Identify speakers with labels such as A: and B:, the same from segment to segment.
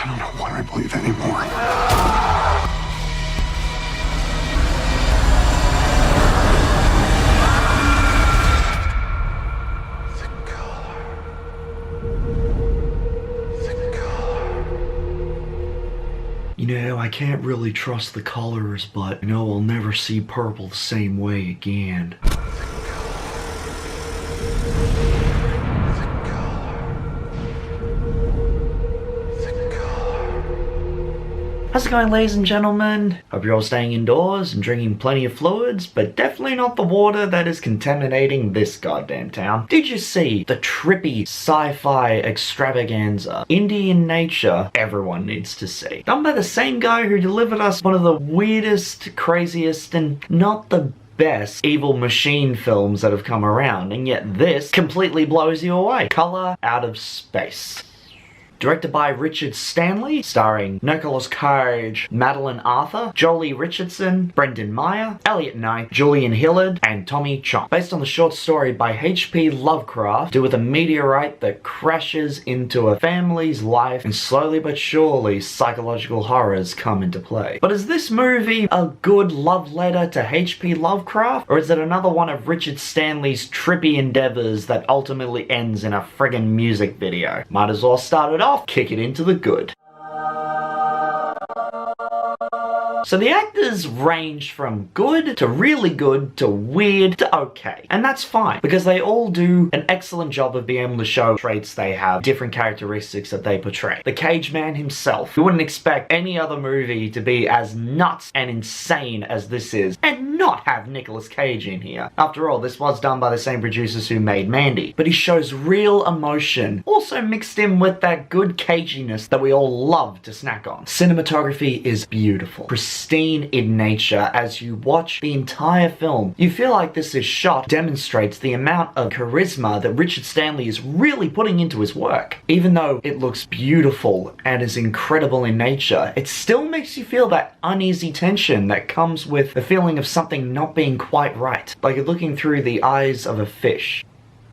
A: I don't know what I believe anymore.
B: You know, I can't really trust the colors, but I know I'll never see purple the same way again. How's it going, ladies and gentlemen? Hope you're all staying indoors and drinking plenty of fluids, but definitely not the water that is contaminating this goddamn town. Did you see the trippy sci-fi extravaganza, indie in nature, everyone needs to see? Done by the same guy who delivered us one of the weirdest, craziest, and not the best evil machine films that have come around, and yet this completely blows you away. Color out of space. Directed by Stanley, starring Nicolas Cage, Madeleine Arthur, Jolie Richardson, Brendan Meyer, Elliot Knight, Julian Hillard, and Tommy Chong. Based on the short story by H.P. Lovecraft, due with a meteorite that crashes into a family's life, and slowly but surely psychological horrors come into play. But is this movie a good love letter to H.P. Lovecraft, or is it another one of Richard Stanley's trippy endeavors that ultimately ends in a friggin' music video? Might as well start it off. Kick it into the good. So the actors range from good to really good to weird to okay. And that's fine, because they all do an excellent job of being able to show traits they have, different characteristics that they portray. The Cage Man himself, you wouldn't expect any other movie to be as nuts and insane as this is, and not have Nicolas Cage in here. After all, this was done by the same producers who made Mandy. But he shows real emotion, also mixed in with that good cageiness that we all love to snack on. Cinematography is beautiful, pristine in nature. As you watch the entire film, you feel like this is shot demonstrates the amount of charisma that Richard Stanley is really putting into his work. Even though it looks beautiful and is incredible in nature, it still makes you feel that uneasy tension that comes with the feeling of something not being quite right. Like you're looking through the eyes of a fish.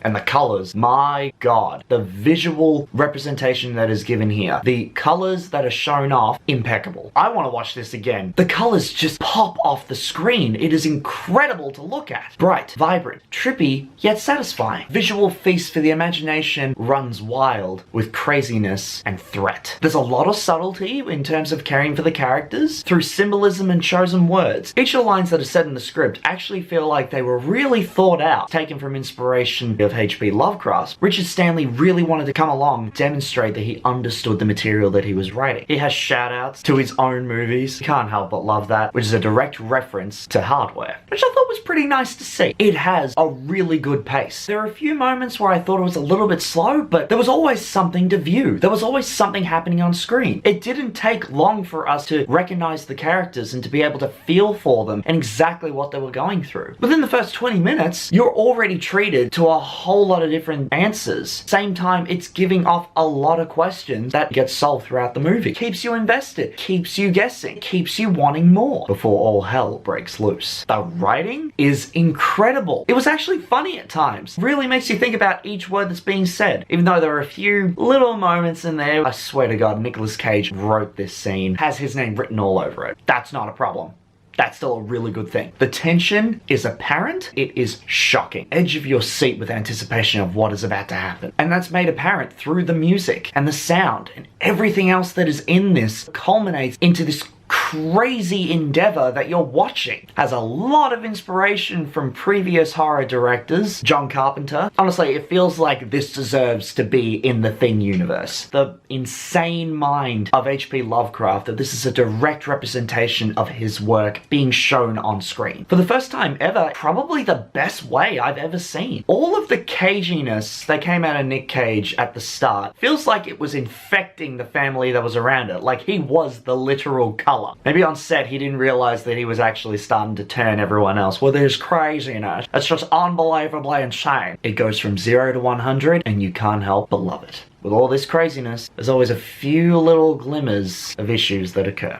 B: And the colors, my god, the visual representation that is given here, the colors that are shown off, impeccable. I want to watch this again. The colors just pop off the screen. It is incredible to look at. Bright, vibrant, trippy, yet satisfying. Visual feast for the imagination runs wild with craziness and threat. There's a lot of subtlety in terms of caring for the characters through symbolism and chosen words. Each of the lines that are said in the script actually feel like they were really thought out, taken from inspiration of H.P. Lovecraft. Richard Stanley really wanted to come along, demonstrate that he understood the material that he was writing. He has shout-outs to his own movies. You can't help but love that, which is a direct reference to Hardware, which I thought was pretty nice to see. It has a really good pace. There are a few moments where I thought it was a little bit slow, but there was always something to view. There was always something happening on screen. It didn't take long for us to recognize the characters and to be able to feel for them and exactly what they were going through. Within the first 20 minutes, you're already treated to a whole lot of different answers. Same time, it's giving off a lot of questions that get solved throughout the movie. Keeps you invested, keeps you guessing, keeps you wanting more before all hell breaks loose. The writing is incredible. It was actually funny at times. Really makes you think about each word that's being said. Even though there are a few little moments in there, I swear to God, Nicolas Cage wrote this scene, has his name written all over it. That's not a problem. That's still a really good thing. The tension is apparent. It is shocking. Edge of your seat with anticipation of what is about to happen. And that's made apparent through the music and the sound and everything else that is in this culminates into this crazy endeavor that you're watching. Has a lot of inspiration from previous horror directors, John Carpenter. Honestly, it feels like this deserves to be in the Thing universe. The insane mind of H.P. Lovecraft, that this is a direct representation of his work being shown on screen. For the first time ever, probably the best way I've ever seen. All of the cageiness that came out of Nick Cage at the start feels like it was infecting the family that was around it, like he was the literal color. Maybe on set he didn't realize that he was actually starting to turn everyone else. Well, there's craziness. It's just unbelievably insane. It goes from 0 to 100 and you can't help but love it. With all this craziness, there's always a few little glimmers of issues that occur.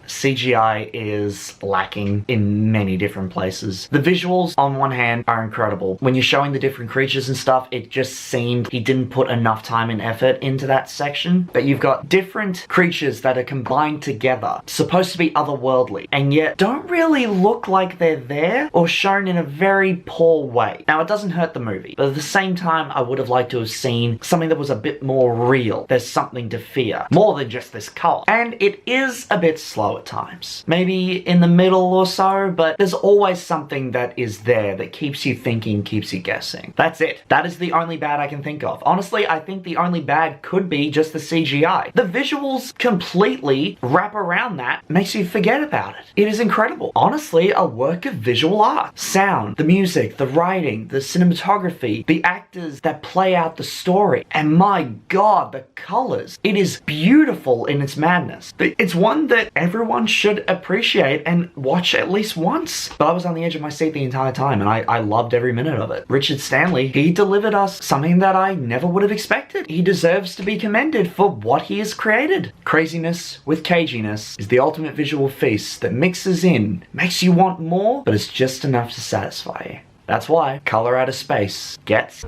B: CGI is lacking in many different places. The visuals, on one hand, are incredible. When you're showing the different creatures and stuff, it just seemed he didn't put enough time and effort into that section. But you've got different creatures that are combined together, supposed to be otherworldly, and yet don't really look like they're there or shown in a very poor way. Now, it doesn't hurt the movie, but at the same time, I would have liked to have seen something that was a bit more real. There's something to fear, more than just this color. And it is a bit slow at times. Maybe in the middle or so, but there's always something that is there that keeps you thinking, keeps you guessing. That's it. That is the only bad I can think of. Honestly, I think the only bad could be just the CGI. The visuals completely wrap around that, makes you forget about it. It is incredible. Honestly, a work of visual art. Sound, the music, the writing, the cinematography, the actors that play out the story, and my god, the colors. It is beautiful in its madness. It's one that everyone should appreciate and watch at least once. But I was on the edge of my seat the entire time, and I loved every minute of it. Richard Stanley, he delivered us something that I never would have expected. He deserves to be commended for what he has created. Craziness with Cageiness is the ultimate visual feast that mixes in, makes you want more, but it's just enough to satisfy you. That's why Color Out of Space gets...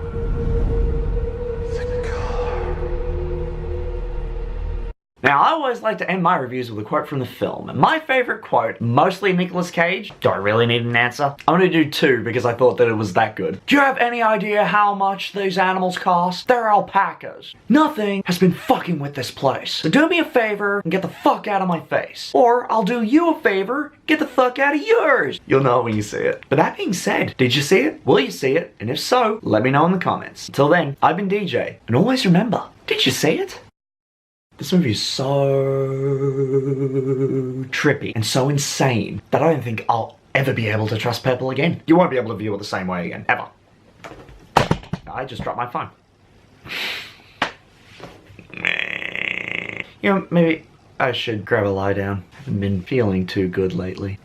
B: Now, I always like to end my reviews with a quote from the film, and my favorite quote, mostly Nicolas Cage. Do I really need an answer? I'm gonna do two because I thought that it was that good. Do you have any idea how much these animals cost? They're alpacas. Nothing has been fucking with this place. So do me a favor and get the fuck out of my face. Or I'll do you a favor, get the fuck out of yours. You'll know it when you see it. But that being said, did you see it? Will you see it? And if so, let me know in the comments. Until then, I've been DJ, and always remember, did you see it? This movie is so trippy and so insane that I don't think I'll ever be able to trust Purple again. You won't be able to view it the same way again, ever. I just dropped my phone. You know, maybe I should grab a lie down. I haven't been feeling too good lately.